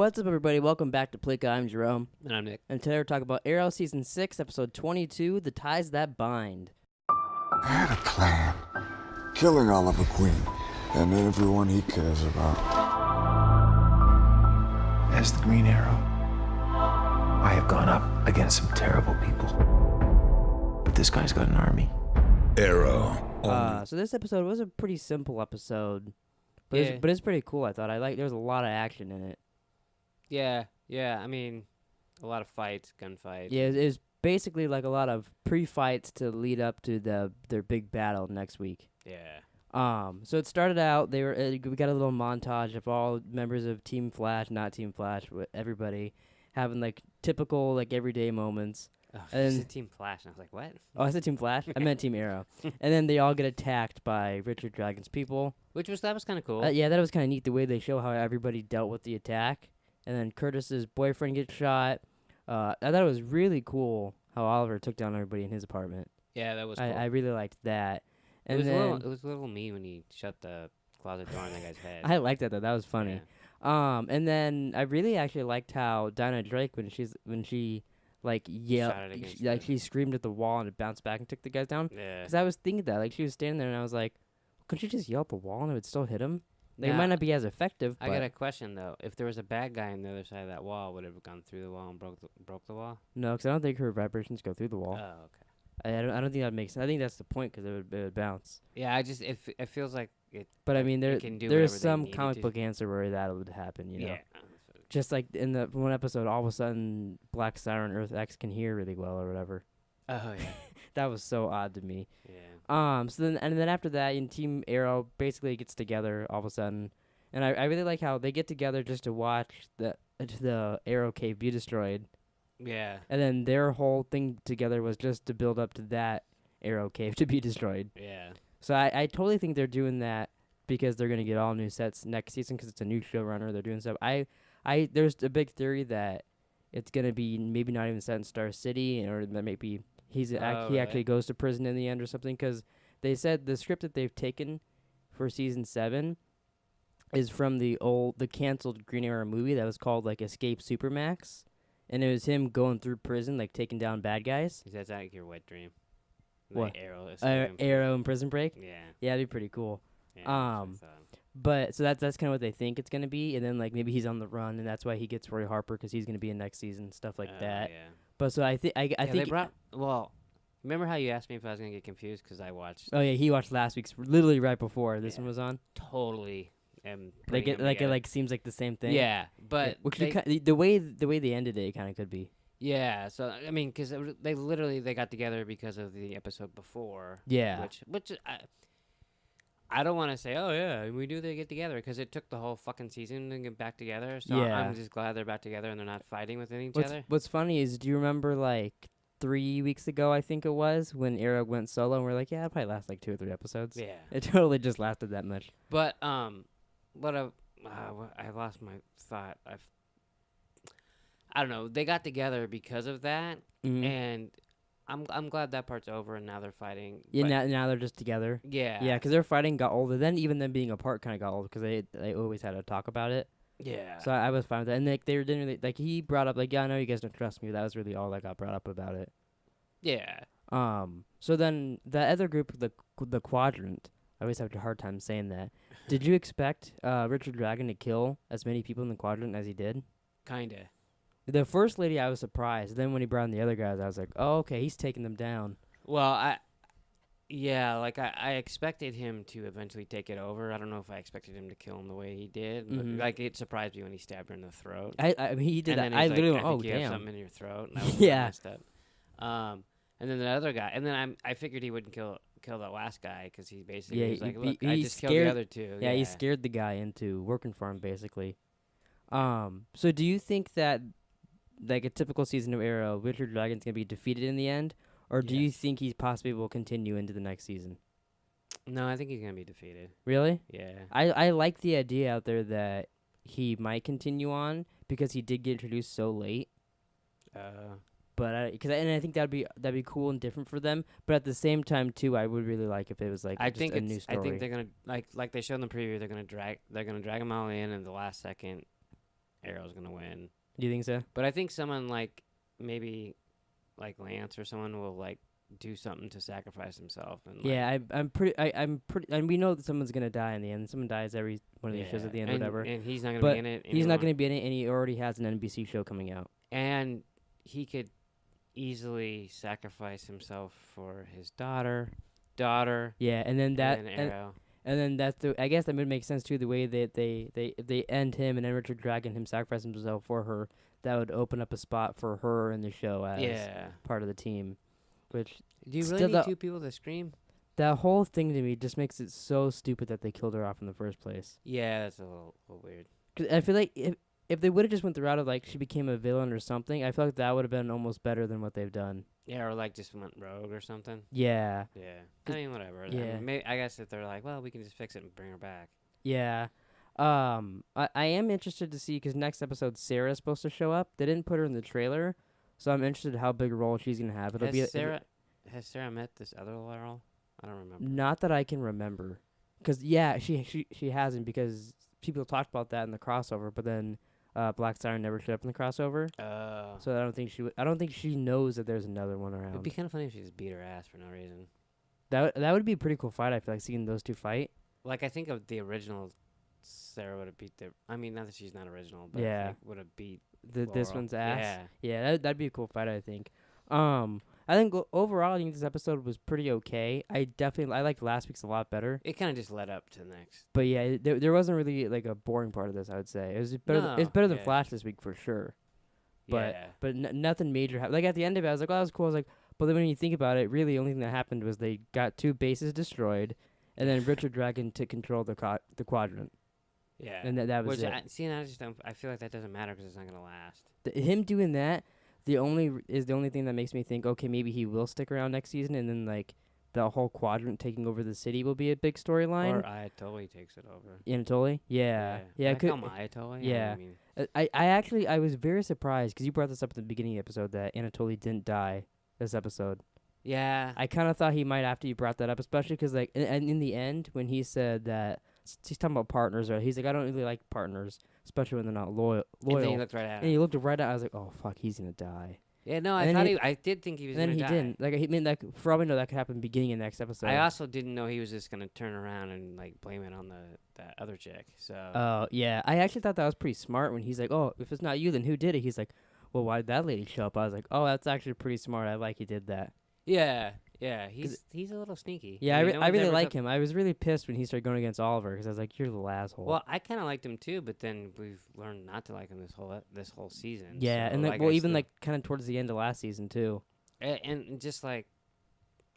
What's up, everybody? Welcome back to Pleeka. I'm Jerome. And I'm Nick. And today we're talking about Arrow Season 6, Episode 22, The Ties That Bind. I had a plan. Killing Oliver Queen and everyone he cares about. As the Green Arrow, I have gone up against some terrible people. But this guy's got an army. Arrow. So this episode was a pretty simple episode. But it's pretty cool, I thought. There was a lot of action in it. Yeah. I mean, a lot of fights, gunfights. Yeah, it was basically like a lot of pre-fights to lead up to their big battle next week. Yeah. So it started out, we got a little montage of all members of Team Flash, not Team Flash, everybody having like typical like everyday moments. Oh, And- you said Team Flash, and I was like, what? Oh, I said Team Flash? I meant Team Arrow. And then they all get attacked by Richard Dragon's people. That was kind of cool. Yeah, that was kind of neat the way they show how everybody dealt with the attack. And then Curtis's boyfriend gets shot. I thought it was really cool how Oliver took down everybody in his apartment. Yeah, that was cool. I really liked that. it And was then it was a little mean when he shut the closet door on that guy's head. I liked that though. That was funny. Yeah. And then I really actually liked how Dinah Drake when she like yelled, Shot it against she screamed at the wall and it bounced back and took the guys down. Yeah. Because I was thinking that like she was standing there and I was like, couldn't you just yell at the wall and it would still hit him? Like, it Now, might not be as effective. I but got a question though. If there was a bad guy on the other side of that wall, would it have gone through the wall and broke the wall? no, because I don't think her vibrations go through the wall. Oh, okay. I don't think that makes sense. I think that's the point because it would bounce. Yeah, it feels like it. But I mean, it can do there's whatever they some needed comic to. book answer where that would happen. You know, Yeah. just like in the one episode, all of a sudden Black Siren Earth X can hear really well or whatever. Oh yeah. That was so odd to me. Yeah. So then after that, Team Arrow basically gets together all of a sudden, and I really like how they get together just to watch the Arrow cave be destroyed, Yeah. and then their whole thing together was just to build up to that Arrow cave to be destroyed. Yeah. So I totally think they're doing that because they're gonna get all new sets next season because it's a new showrunner. They're doing stuff. There's a big theory that it's gonna be maybe not even set in Star City, or that maybe he really? actually goes to prison in the end or something. Because they said the script that they've taken for season 7 is from the canceled Green Arrow movie that was called like Escape Supermax, and it was him going through prison like taking down bad guys. That's like your wet dream. What? Like Arrow. Arrow and Prison Break. Yeah. Yeah, that'd be pretty cool. Yeah, that's what I thought. But so that's kind of what they think it's gonna be, and then like maybe he's on the run, and that's why he gets Roy Harper because he's gonna be in next season, stuff like that. Yeah. But so I think They remember how you asked me if I was gonna get confused because I watched Oh yeah, he watched last week's literally right before this Yeah. one was on. totally. Like it seems like the same thing. Yeah, but Which they, the way they ended it kind of could be. yeah. So I mean, because they got together because of the episode before. Yeah. Which I don't want to say, oh yeah, we knew they get together because it took the whole fucking season to get back together. So Yeah. I'm just glad they're back together and they're not fighting with each What's other. What's funny is, do you remember like 3 weeks ago, I think it was, when Arrow went solo, and we're like, yeah, it'll probably last like 2 or 3 episodes. Yeah. It totally just lasted that much. But I lost my thought. I don't know. They got together because of that, Mhm. and I'm glad that part's over and now they're fighting. Yeah, but now they're just together. yeah, Yeah, because their fighting got older. Then even them being apart kind of got old because they always had to talk about it. yeah. So I was fine with that. And like they didn't really like he brought up like, yeah, I know you guys don't trust me. That was really all that got brought up about it. Yeah. So then the other group, the Quadrant. I always have a hard time saying that. Did you expect Richard Dragon to kill as many people in the Quadrant as he did? Kinda. The first lady, I was surprised. Then when he brought in the other guys, I was like, oh, okay, he's taking them down. Well, I expected him to eventually take it over. I don't know if I expected him to kill him the way he did. But, Mhm. like, it surprised me when he stabbed her in the throat. I mean, he did and that. then I he's literally like, went, I oh, think you have damn. something in your throat. And I was Yeah. messed up. And then the other guy, and then I figured he wouldn't kill that last guy because he basically Yeah, was like, he- look, he I just killed scared- the other two. Yeah, he scared the guy into working for him, basically. So do you think that, like a typical season of Arrow, Richard Dragon's going to be defeated in the end? Or do you Yes. think he possibly will continue into the next season? No, I think he's gonna be defeated. Really? Yeah. I like the idea out there that he might continue on because he did get introduced so late. But I think that'd be cool and different for them. But at the same time too, I would really like if it was like I just think a new story. I think they're gonna like they showed in the preview. They're gonna drag them all in the last second, Arrow's gonna win. Do you think so? But I think someone like maybe like Lance or someone will like do something to sacrifice himself. And like, Yeah, I'm pretty. I'm pretty. And we know that someone's gonna die in the end. Someone dies every one of these shows at the end, or and, whatever. And he's not gonna But be in it. he's not anymore. gonna be in it, and he already has an NBC show coming out. And he could easily sacrifice himself for his daughter. Yeah, and then that and Arrow. And then that's I guess that would make sense too. The way that they end him and then Richard Dragon him sacrifice himself for her, that would open up a spot for her in the show as part of the team. Which do you still really the- need two people to scream? that whole thing to me just makes it so stupid that they killed her off in the first place. Yeah, that's a little weird. 'Cause I feel like if they would have just went the route of like she became a villain or something, I feel like that would have been almost better than what they've done. Yeah, or like just went rogue or something. Yeah, Yeah, I mean whatever. Yeah. I guess if they're like, well, we can just fix it and bring her back. yeah. I am interested to see because next episode Sarah's supposed to show up. They didn't put her in the trailer, so I'm interested how big a role she's gonna have. It'll be Has Sarah met this other Laurel? I don't remember. not that I can remember, because she hasn't because people talked about that in the crossover, but then Black Siren never showed up in the crossover, so I don't think she would. I don't think she knows that there's another one It'd around. be kind of funny if she just beat her ass for no reason. That would be a pretty cool fight. I feel like seeing those two fight. Like I think of the original, Sarah would have beat the. I mean, not that she's not original, but Yeah. like, would have beat This Laurel. one's ass. Yeah. Yeah, that'd be a cool fight. I think. I think overall, I think this episode was pretty okay. I liked last week's a lot better. It kind of just led up to the next. But yeah, there wasn't really like a boring part of this. I would say it was better. It's better than yeah. Flash this week for sure. But Yeah. but nothing major happened. Like at the end of it, I was like, oh, that was cool. I was like, but then when you think about it, really, the only thing that happened was they got 2 bases destroyed, and then Richard Dragon took control of the quadrant, Yeah. and that was Which it. I just don't. I feel like that doesn't matter because it's not gonna last. Him doing that, the only thing that makes me think, okay, maybe he will stick around next season, and then like the whole quadrant taking over the city will be a big storyline. Or Ayatollah takes it over. Anatoly, yeah. I could. call him Ayatollah. yeah. I mean, I was very surprised because you brought this up at the beginning of the episode that Anatoly didn't die this episode. yeah. I kind of thought he might after you brought that up, especially because like in the end when he said that he's talking about partners, right? He's like, I don't really like partners, especially when they're not loyal. And then he looked right at And him. he looked right at. I was like, oh fuck, he's gonna die. Yeah, no, and I then thought I did think he was And then gonna he die. didn't. Like I mean, that for all we know, that could happen beginning of next episode. I also didn't know he was just gonna turn around and like blame it on that other chick. So Oh yeah, I actually thought that was pretty smart when he's like, oh, if it's not you, then who did it? He's like, well, why did that lady show up? I was like, oh, that's actually pretty smart. I like he did that. yeah, he's a little sneaky. Yeah, I mean, no I one's really ever like took- him. I was really pissed when he started going against Oliver because I was like, you're the little asshole. Well, I kind of liked him too, but then we've learned not to like him this whole season. yeah, so, and like, well, I even still- like kind of towards the end of last season too. and just like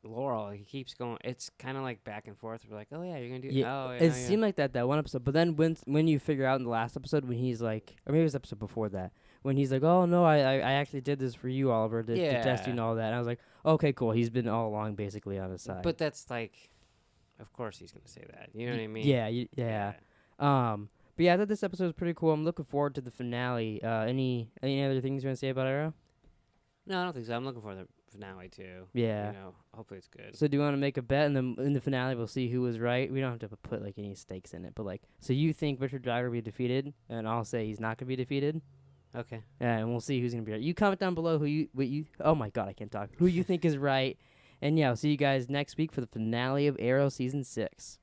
Laurel, he keeps going. It's kind of like back and forth. We're like, oh yeah, you're gonna do. Yeah, Oh, yeah, it yeah. seemed like that one episode, but then when you figure out in the last episode when he's like, or maybe it was the episode before that, when he's like, oh no, I actually did this for you, Oliver, to test you and all that. And I was like, okay, cool. He's been all along basically on his side. But that's like, of course he's gonna say that. You know what I mean? Yeah, yeah. But yeah, I thought this episode was pretty cool. I'm looking forward to the finale. Any other things you want to say about Arrow? No, I don't think so. I'm looking for the finale too. Yeah. You know, hopefully it's good. So do you want to make a bet, and then in the finale we'll see who was right? We don't have to put like any stakes in it, but like, so you think Richard Dragon will be defeated, and I'll say he's not gonna be defeated. Okay. Yeah, and we'll see who's gonna be right. You comment down below who you. Oh my God, I can't talk. Who you think is right, and yeah, I'll see you guys next week for the finale of Arrow season 6.